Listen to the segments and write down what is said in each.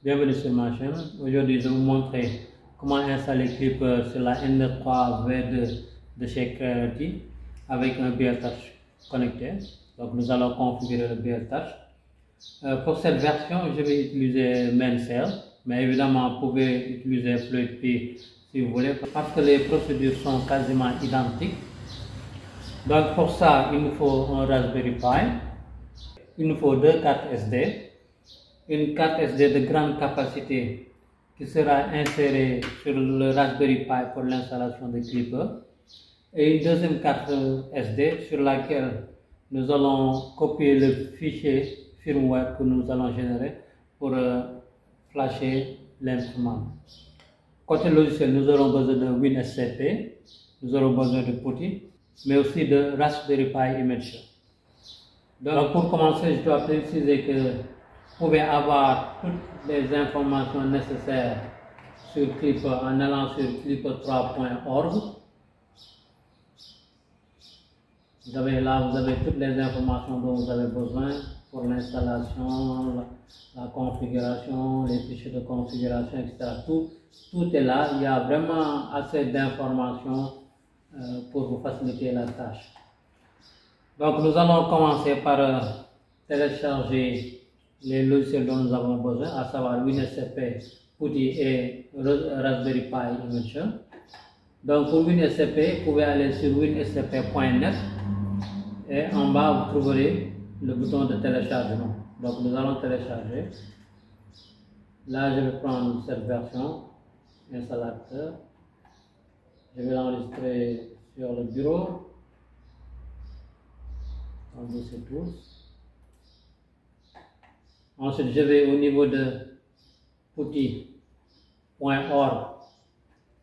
Bienvenue sur ma chaîne. Aujourd'hui, je vais vous montrer comment installer Clipper sur la N3 V2 de chez Creality avec un BearTouch connecté. Donc, nous allons configurer le BearTouch. Pour cette version, je vais utiliser Mainsail, mais évidemment, vous pouvez utiliser FluidP si vous voulez, parce que les procédures sont quasiment identiques. Donc, pour ça, il nous faut un Raspberry Pi. Il nous faut deux cartes SD. Une carte SD de grande capacité qui sera insérée sur le Raspberry Pi pour l'installation de Clipper et une deuxième carte SD sur laquelle nous allons copier le fichier firmware que nous allons générer pour flasher l'instrument. Côté logiciel, nous aurons besoin de WinSCP, nous aurons besoin de PuTTY, mais aussi de Raspberry Pi Imager. Donc pour commencer, je dois préciser que vous pouvez avoir toutes les informations nécessaires sur Clipper en allant sur clipper3.org. Vous avez toutes les informations dont vous avez besoin pour l'installation, la configuration, les fichiers de configuration, etc. Tout est là. Il y a vraiment assez d'informations pour vous faciliter la tâche. Donc nous allons commencer par télécharger les logiciels dont nous avons besoin, à savoir WinSCP, PuTTY et Raspberry Pi Imager. Donc pour WinSCP, vous pouvez aller sur winscp.net et en bas vous trouverez le bouton de téléchargement. Donc nous allons télécharger. Là je vais prendre cette version, installateur. Je vais l'enregistrer sur le bureau. On dossier tous. Ensuite, je vais au niveau de PuTTY.org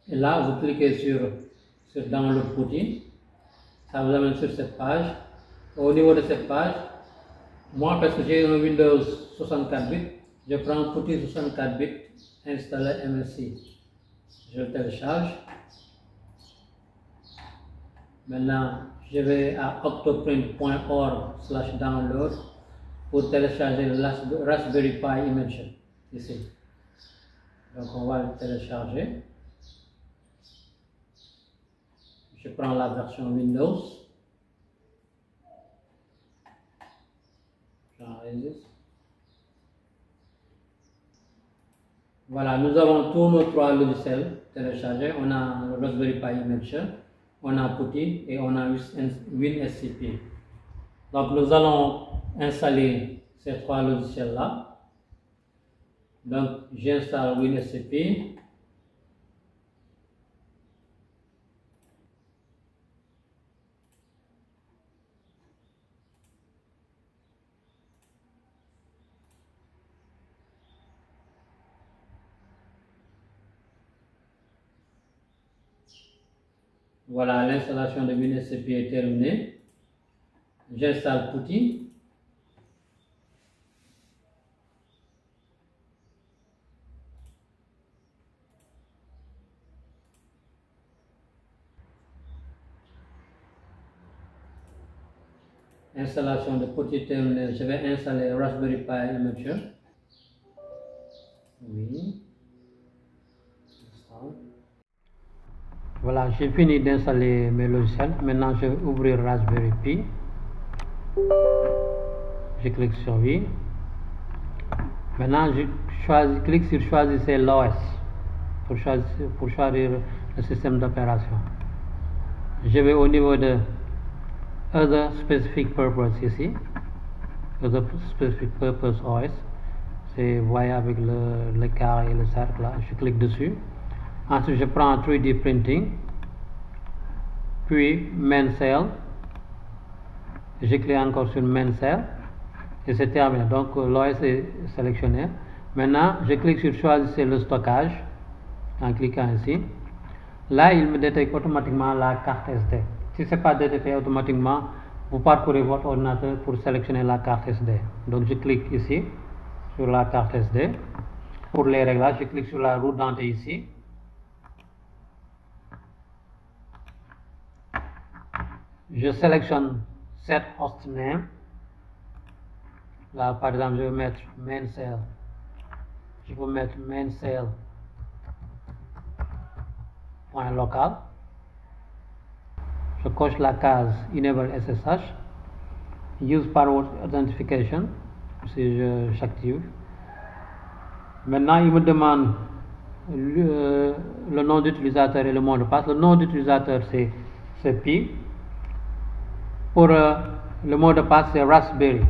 et là, vous cliquez sur Download PuTTY. Ça vous amène sur cette page. Au niveau de cette page, moi, parce que j'ai un Windows 64 bits, je prends PuTTY 64 bits, installer MSI. Je le télécharge. Maintenant, je vais à octoprint.org/download pour télécharger le Raspberry Pi Imager ici. Donc on va le télécharger. Je prends la version Windows. J'enregistre. Voilà, nous avons tous nos trois logiciels téléchargés. On a le Raspberry Pi Imager, on a PuTTY et on a WinSCP. Donc nous allons installer ces trois logiciels là. Donc j'installe WinSCP. Voilà, l'installation de WinSCP est terminée. J'installe PuTTY. Installation de PuTTY terminée. Je vais installer Raspberry Pi Imager. Oui. Voilà, j'ai fini d'installer mes logiciels. Maintenant, je vais ouvrir Raspberry Pi. Je clique sur oui. Maintenant, je clique sur choisir l'OS pour choisir le système d'opération. Je vais au niveau de Other Specific Purpose ici. Other Specific Purpose OS. Vous voyez avec le carré et le cercle là. Je clique dessus. Ensuite, je prends 3D Printing. Puis Mainsail. Je clique encore sur Mainsail. Et c'est terminé. Donc l'OS est sélectionné. Maintenant, je clique sur choisir le stockage en cliquant ici. Là, il me détecte automatiquement la carte SD. Si ce n'est pas détecté automatiquement, vous parcourez votre ordinateur pour sélectionner la carte SD. Donc je clique ici sur la carte SD. Pour les réglages, je clique sur la roue dentée ici. Je sélectionne Set Host Name. Là, par exemple, je vais mettre Mainsail. je peux mettre main cell point local. Je coche la case Enable SSH. Use Password Authentication si j'active. Maintenant, il me demande le nom d'utilisateur et le mot de passe. Le nom d'utilisateur c'est Pi. Pour le mot de passe c'est Raspberry,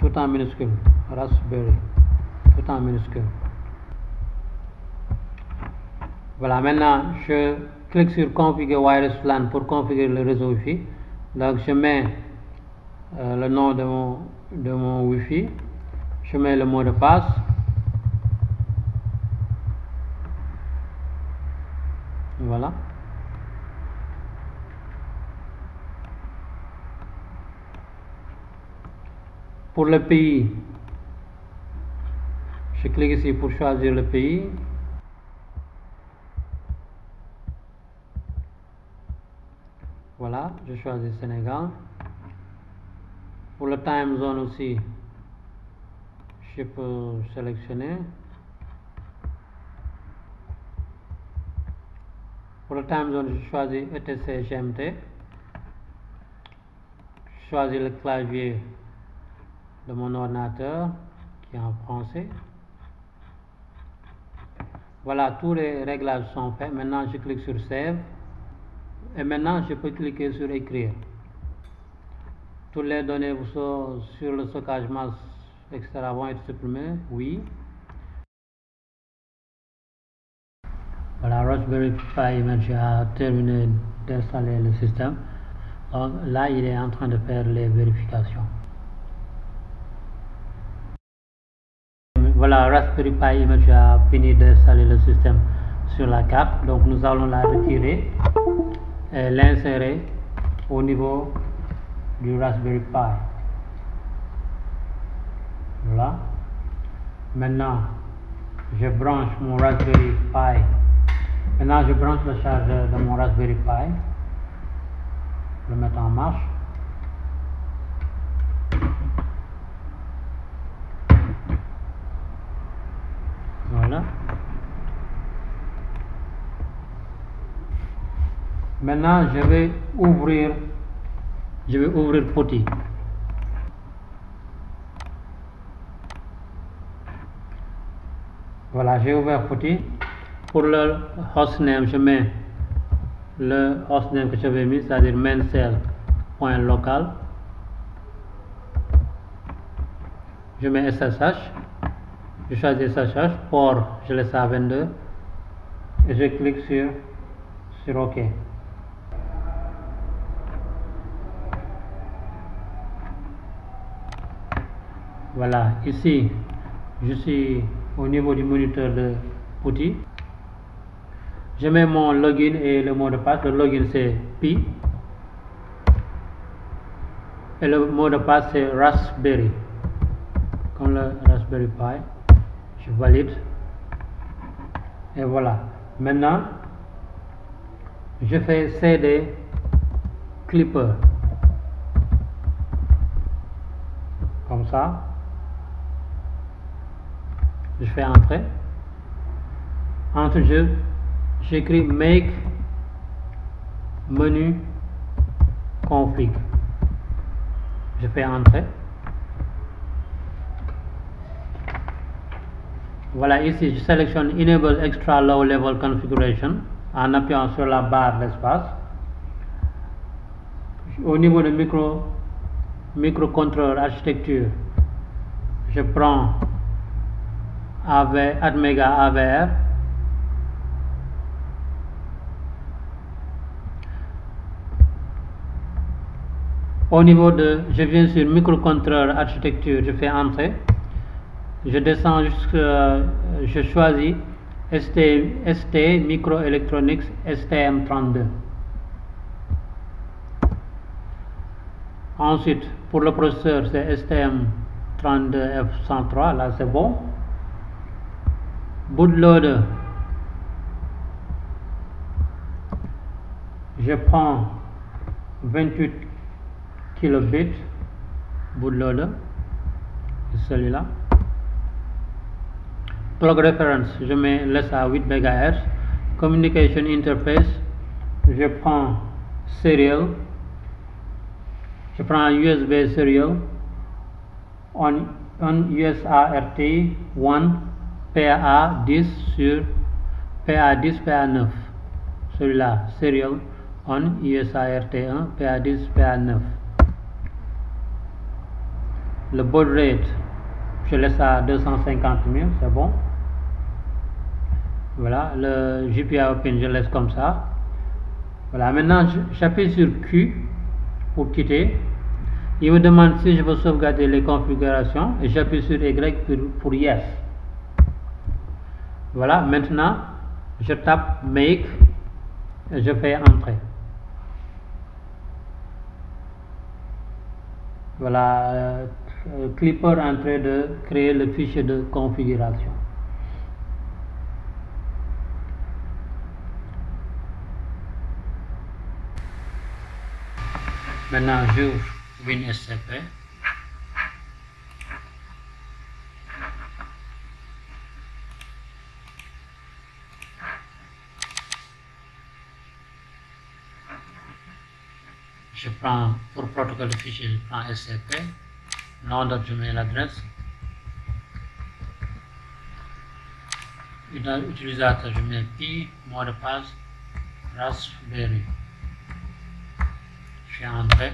tout en minuscule. Raspberry, tout en minuscule. Voilà, maintenant je clique sur Configure Wireless LAN pour configurer le réseau Wi-Fi. Donc je mets le nom de mon Wi-Fi. Je mets le mot de passe. Voilà. Pour le pays, je clique ici pour choisir le pays. Voilà, je choisis Sénégal. Pour le time zone aussi, je peux sélectionner. Pour le time zone, je choisis ETC GMT. Je choisis le clavier de mon ordinateur qui est en français. Voilà, tous les réglages sont faits. Maintenant, je clique sur Save. Et maintenant, je peux cliquer sur Écrire. Toutes les données sur le stockage masse, etc. vont être supprimées. Oui. Voilà, Raspberry Pi Image a terminé d'installer le système. Donc là, il est en train de faire les vérifications. Voilà, Raspberry Pi Image a fini d'installer le système sur la carte. Donc nous allons la retirer et l'insérer au niveau du Raspberry Pi. Voilà. Maintenant, je branche mon Raspberry Pi. Maintenant, je branche le chargeur de mon Raspberry Pi. Je le mets en marche. Voilà. Maintenant, je vais ouvrir PuTTY. Voilà, j'ai ouvert PuTTY. Pour le hostname, je mets le hostname que j'avais mis, c'est-à-dire maincell.local. Je mets SSH. Je choisis SSH. Port, je laisse à 22. Et je clique sur OK. Voilà, ici, je suis au niveau du moniteur de PuTTY. Je mets mon login et le mot de passe. Le login c'est Pi. Et le mot de passe c'est Raspberry. Comme le Raspberry Pi. Je valide. Et voilà. Maintenant, je fais CD Clipper. Comme ça. Je fais entrer. Ensuite, j'écris make menu config. Je fais entrer. Voilà, ici je sélectionne Enable Extra Low Level Configuration en appuyant sur la barre d'espace. Au niveau de microcontrôleur architecture, je prends Atmega AVR. Au niveau je viens sur microcontrôleur architecture, je fais entrer. Je descends je choisis ST Microelectronics STM32. Ensuite, pour le processeur, c'est STM32F103, là c'est bon. Bootloader, je prends 28 kilobits bootloader, celui-là. clock reference, je laisse à 8 MHz. Communication interface, je prends serial, je prends USB serial on USART 1 PA10 sur PA10 PA9, celui-là serial on USART 1 PA10 PA9. Le baud rate, je laisse à 250 000, c'est bon. Voilà, le GPIO pin, je laisse comme ça. Voilà, maintenant j'appuie sur Q pour quitter. Il me demande si je veux sauvegarder les configurations et j'appuie sur Y pour Yes. Voilà, maintenant je tape Make et je fais Entrer. Voilà, Clipper en train de créer le fichier de configuration. Maintenant j'ouvre WinSCP. Je prends pour protocole de fichier, je prends SCP, nom de domaine, l'adresse, utilisateur, je mets Pi, mot de passe, Raspberry. Je fais entrer.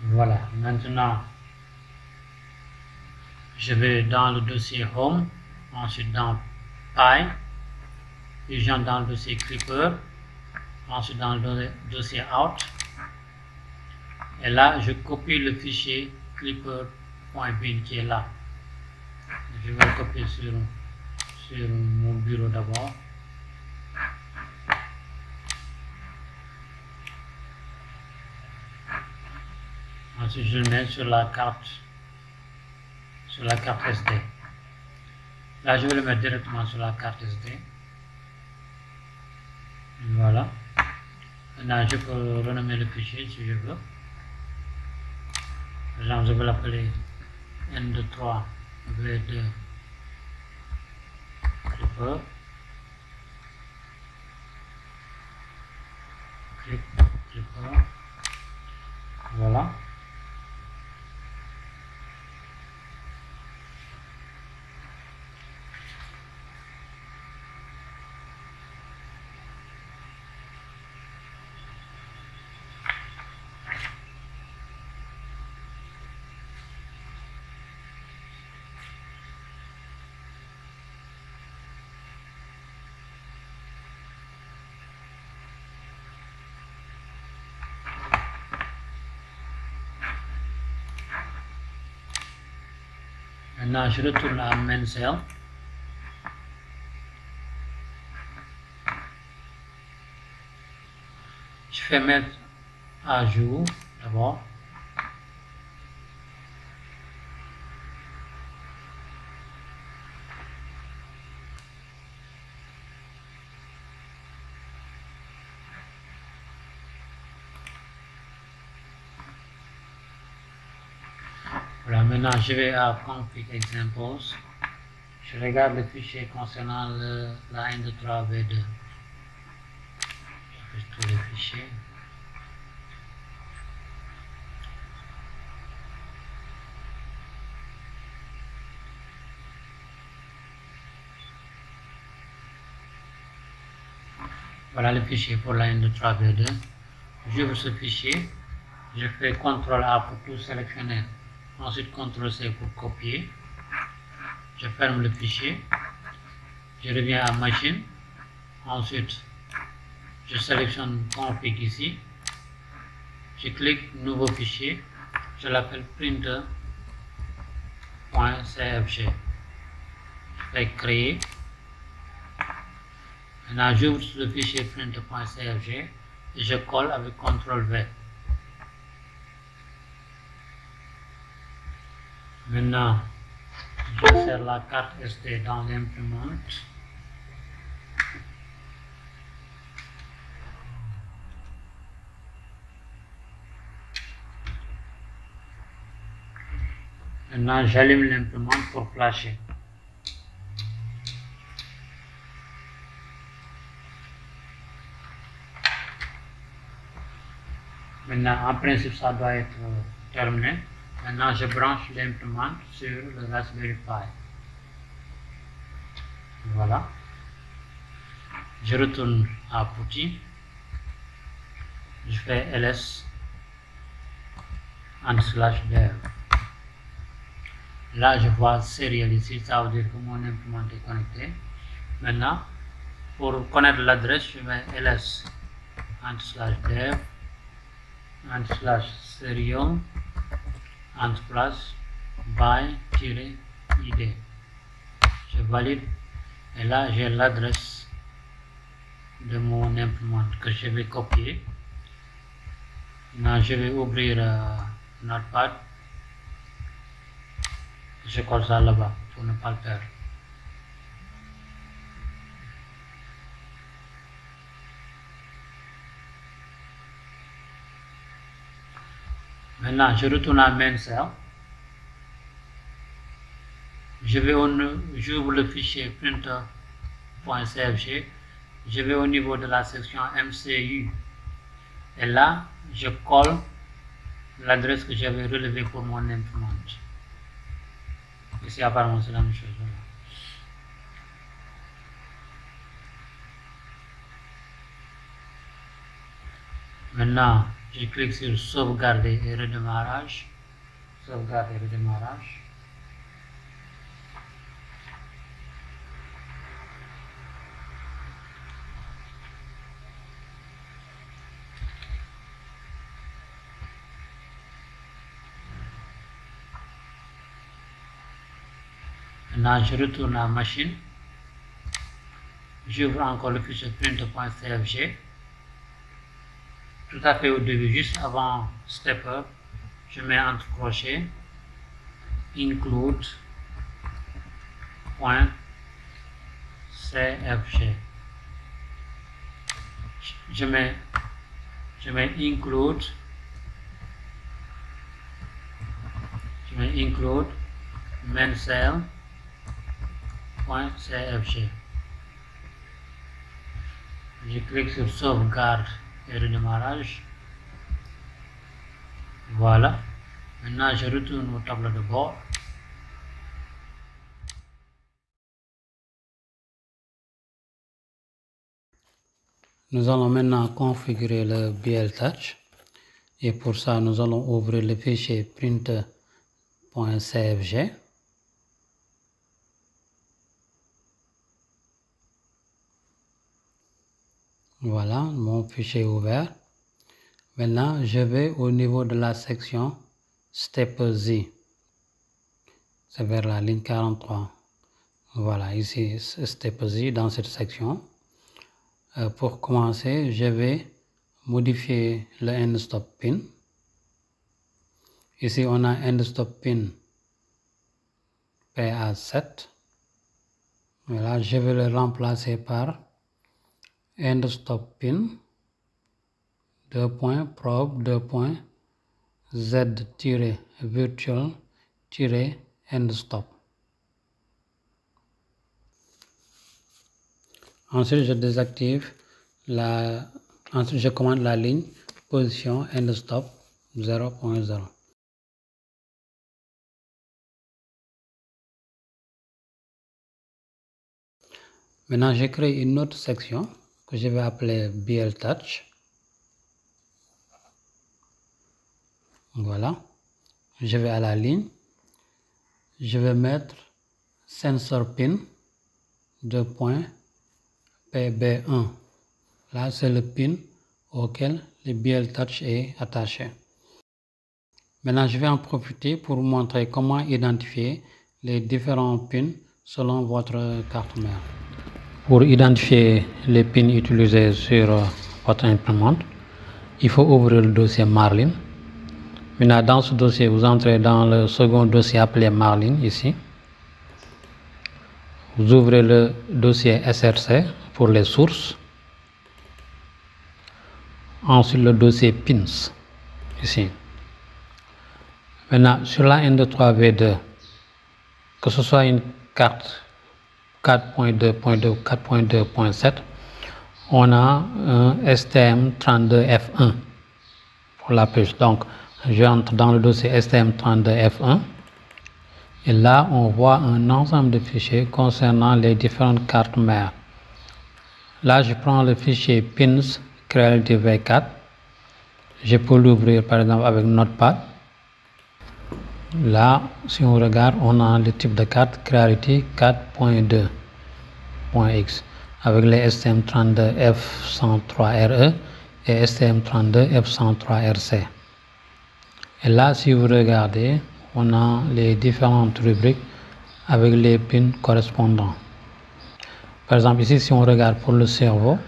Voilà, maintenant je vais dans le dossier Home, ensuite dans Pi, puis j'entre dans le dossier Clipper, ensuite dans le dossier Out, et là je copie le fichier clipper.bin qui est là. Je vais le copier sur mon bureau d'abord. Ensuite je le mets sur la carte SD. Là je vais le mettre directement sur la carte SD. Voilà. Maintenant je peux renommer le fichier si je veux. Par exemple, je vais l'appeler N23 V2 Clipper. Clipper. Voilà. Maintenant, je retourne à main cell. Je fais mettre à jour d'abord. Voilà, maintenant je vais à config examples. Je regarde le fichier concernant la N23V2. Je fais tous les fichiers. Voilà le fichier pour la N23V2. J'ouvre ce fichier. Je fais CTRL A pour tout sélectionner. Ensuite CTRL C pour copier. Je ferme le fichier. Je reviens à machine. Ensuite, je sélectionne config ici. Je clique nouveau fichier. Je l'appelle printer.cfg. Je fais créer. Maintenant, j'ouvre le fichier printer.cfg et je colle avec CTRL V. Maintenant, j'insère la carte SD dans l'imprimante. Maintenant, j'allume l'imprimante pour flasher. Maintenant, en principe, ça doit être terminé. Maintenant, je branche l'imprimante sur le Raspberry Pi. Voilà. Je retourne à PuTTY. Je fais ls /dev. Là, je vois serial ici, ça veut dire que mon imprimante est connectée. Maintenant, pour connaître l'adresse, je mets ls /dev /serial /by-id. Je valide et là j'ai l'adresse de mon imprimante que je vais copier. Maintenant, je vais ouvrir Notepad. Je colle ça là-bas pour ne pas le perdre. Maintenant, je retourne à main cell. J'ouvre le fichier printer.cfg. Je vais au niveau de la section MCU. Et là, je colle l'adresse que j'avais relevée pour mon imprimante. Ici, apparemment, c'est la même chose. Maintenant, je clique sur sauvegarder et redémarrage. Sauvegarde et redémarrage. Maintenant, je retourne à machine. J'ouvre encore le fichier printer.cfg. Tout à fait au début, juste avant stepper, je mets entre crochets include.cfg. Je mets include maincell.cfg. Je clique sur sauvegarde et redémarrage. Voilà. Maintenant, je retourne au tableau de bord. Nous allons maintenant configurer le BLTouch. Et pour ça, nous allons ouvrir le fichier printer.cfg. Voilà, mon fichier est ouvert. Maintenant, je vais au niveau de la section Stepper Z. C'est vers la ligne 43. Voilà, ici, Stepper Z dans cette section. Pour commencer, je vais modifier le end stop pin. Ici, on a end stop pin PA7. Voilà, je vais le remplacer par end stop pin .probe.z-virtual-end stop. Ensuite, je désactive ensuite je commande la ligne position end stop 0.0. Maintenant, je crée une autre section que je vais appeler BLTouch. Voilà. Je vais à la ligne. Je vais mettre sensor pin .pb1. Là, c'est le pin auquel le BLTouch est attaché. Maintenant, je vais en profiter pour vous montrer comment identifier les différents pins selon votre carte mère. Pour identifier les pins utilisés sur votre imprimante, il faut ouvrir le dossier Marlin. Maintenant, dans ce dossier, vous entrez dans le second dossier appelé Marlin ici. Vous ouvrez le dossier SRC pour les sources. Ensuite, le dossier Pins ici. Maintenant, sur la N23V2, que ce soit une carte 4.2.2 ou 4.2.7, on a un STM32F1 pour la puce. Donc, j'entre dans le dossier STM32F1 et là, on voit un ensemble de fichiers concernant les différentes cartes mères. Là, je prends le fichier pins Creality V4. Je peux l'ouvrir par exemple avec Notepad. Là, si on regarde, on a le type de carte Creality 4.2.x avec les STM32F103RE et STM32F103RC. Et là, si vous regardez, on a les différentes rubriques avec les pins correspondants. Par exemple, ici, si on regarde pour le cerveau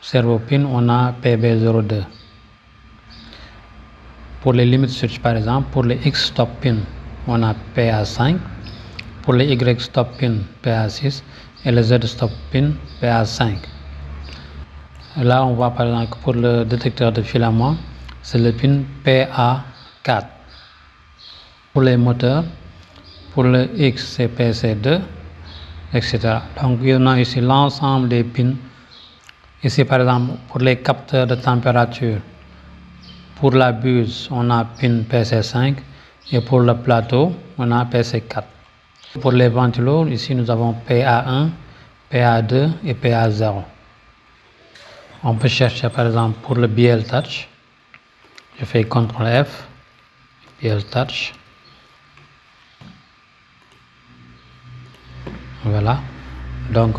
pin, on a PB02. Pour les limit switch, par exemple, pour les X stop pin, on a PA5. Pour les Y stop pin, PA6. Et les Z stop pin, PA5. Là, on voit par exemple que pour le détecteur de filament, c'est le pin PA4. Pour les moteurs, pour le X, c'est PC2, etc. Donc, il y a ici l'ensemble des pins. Ici, par exemple, pour les capteurs de température, pour la buse, on a pin PC5 et pour le plateau, on a PC4. Pour les ventilos, ici nous avons PA1, PA2 et PA0. On peut chercher par exemple pour le BL Touch. Je fais CTRL F, BL Touch. Voilà. Donc,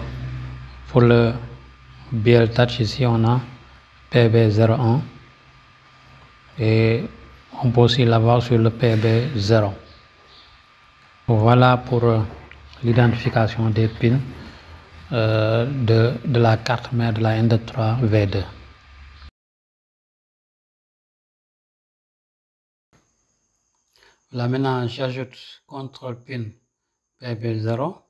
pour le BL Touch, ici on a PB01 et on peut aussi l'avoir sur le PB0. Voilà pour l'identification des pins de la carte mère de la N23V2. Là maintenant, j'ajoute contrôle pin PB0.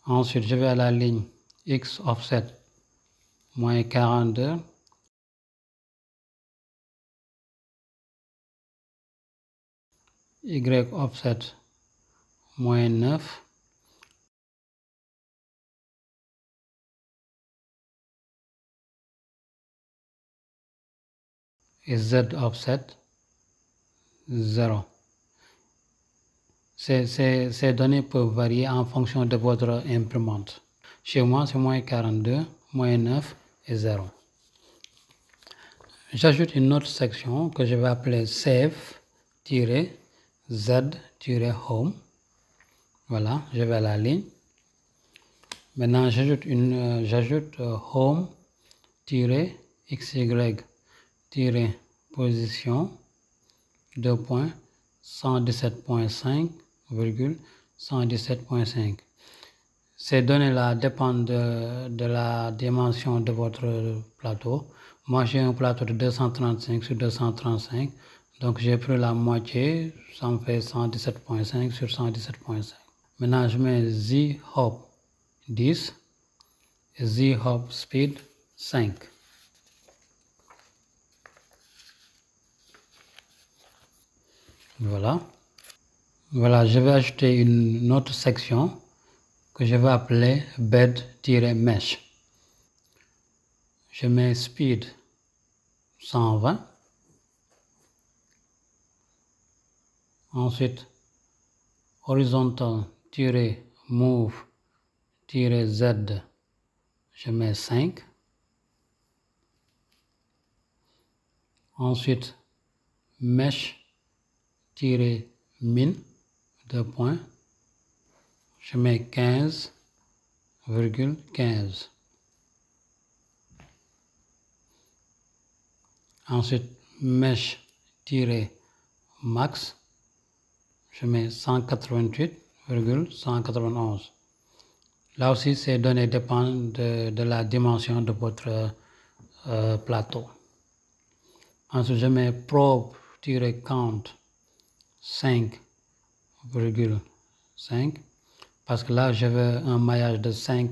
Ensuite, je vais à la ligne X offset moins 42. Y offset moins 9. Et Z offset 0. Ces données peuvent varier en fonction de votre imprimante. Chez moi, c'est moins 42, moins 9 et 0. J'ajoute une autre section que je vais appeler Save-Z-Home. Voilà, je vais à la ligne. Maintenant, j'ajoute Home-XY-position 117.5,117.5. Ces données-là dépendent de la dimension de votre plateau. Moi, j'ai un plateau de 235 sur 235. Donc, j'ai pris la moitié. Ça me fait 117.5 sur 117.5. Maintenant, je mets Z-Hop 10 et Z-Hop Speed 5. Voilà. Voilà, je vais ajouter une autre section que je vais appeler bed-mesh. Je mets speed 120. Ensuite, horizontal-move-z, je mets 5. Ensuite, mesh-min, 2 points, je mets 15,15. Ensuite, mesh-max, je mets 188,191. Là aussi, ces données dépendent de la dimension de votre plateau. Ensuite, je mets probe-count 5,5. parce que là je veux un maillage de 5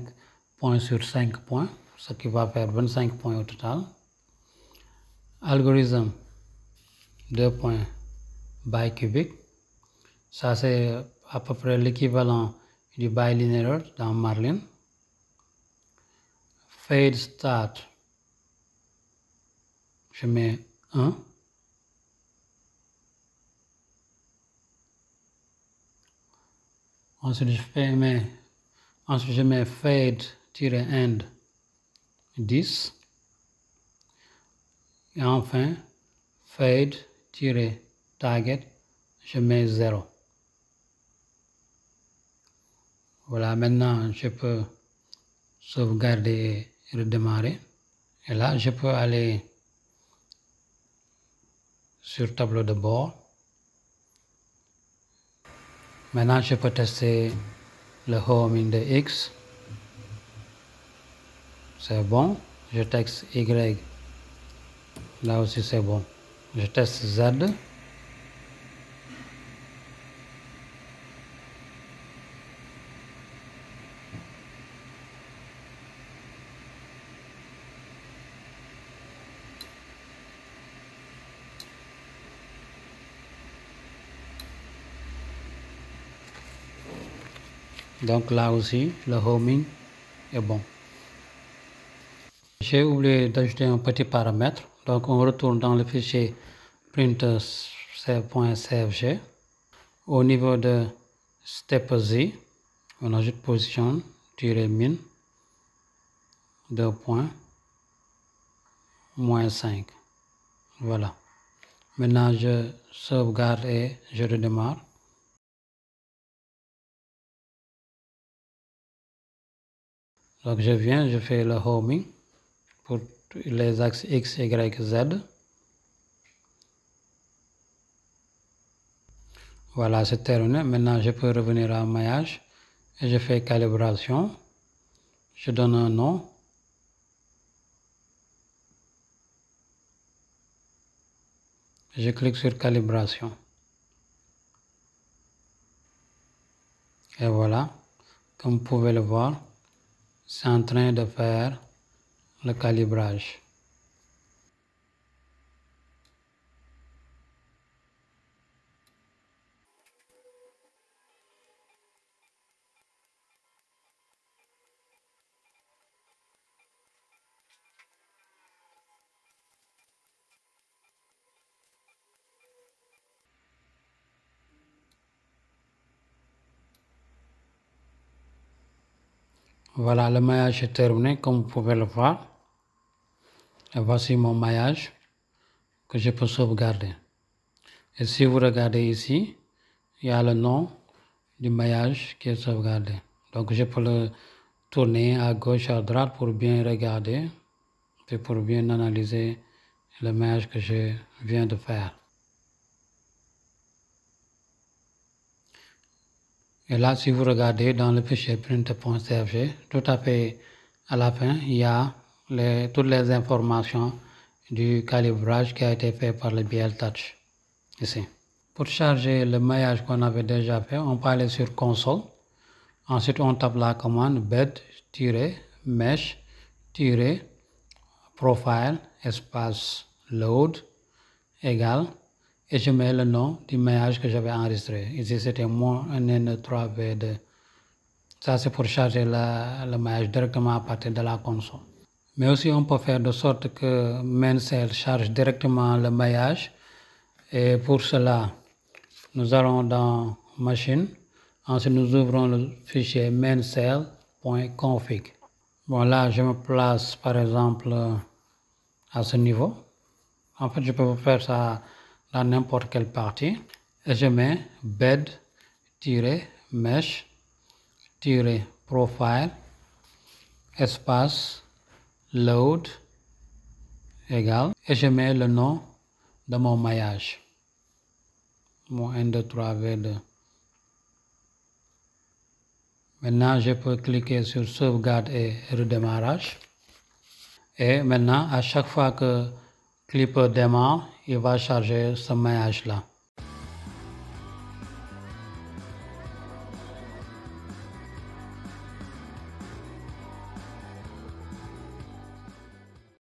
points sur 5 points, ce qui va faire 25 points au total. Algorithme 2 points bicubic, ça c'est à peu près l'équivalent du bilinear dans Marlin. Fade start, je mets 1. Ensuite je mets fade-end 10. Et enfin fade-target, je mets 0. Voilà, maintenant je peux sauvegarder et redémarrer. Et là je peux aller sur tableau de bord. Maintenant je peux tester le homing de X. C'est bon. Je texte Y. Là aussi c'est bon. Je teste Z. Donc là aussi, le homing est bon. J'ai oublié d'ajouter un petit paramètre. Donc on retourne dans le fichier print.saveg. Au niveau de step Z, on ajoute position-min 2 points -5. Voilà. Maintenant je sauvegarde et je redémarre. Donc je viens, je fais le homing pour les axes X, Y, Z. Voilà, c'est terminé. Maintenant je peux revenir à maillage et je fais calibration. Je donne un nom. Je clique sur calibration. Et voilà, comme vous pouvez le voir, c'est en train de faire le calibrage. Voilà, le maillage est terminé, comme vous pouvez le voir. Et voici mon maillage que je peux sauvegarder. Et si vous regardez ici, il y a le nom du maillage qui est sauvegardé. Donc je peux le tourner à gauche, à droite pour bien regarder et pour bien analyser le maillage que je viens de faire. Et là, si vous regardez dans le fichier print.saveg, tout à fait à la fin, il y a toutes les informations du calibrage qui a été fait par le BL Touch, ici. Pour charger le maillage qu'on avait déjà fait, on peut aller sur console. Ensuite, on tape la commande bed-mesh-profile espace load égale, et je mets le nom du maillage que j'avais enregistré. Ici, c'était mon N3V2. Ça, c'est pour charger le maillage directement à partir de la console. Mais aussi, on peut faire de sorte que MainCell charge directement le maillage. Et pour cela, nous allons dans Machine. Ensuite, nous ouvrons le fichier maincell.config. Bon, là, je me place, par exemple, à ce niveau. En fait, je peux faire ça dans n'importe quelle partie. Et je mets bed-mesh-profile espace load égale, et je mets le nom de mon maillage, mon N23V2. Maintenant, je peux cliquer sur sauvegarde et redémarrage. Et maintenant, à chaque fois que Clipper démarre, il va charger ce maillage-là.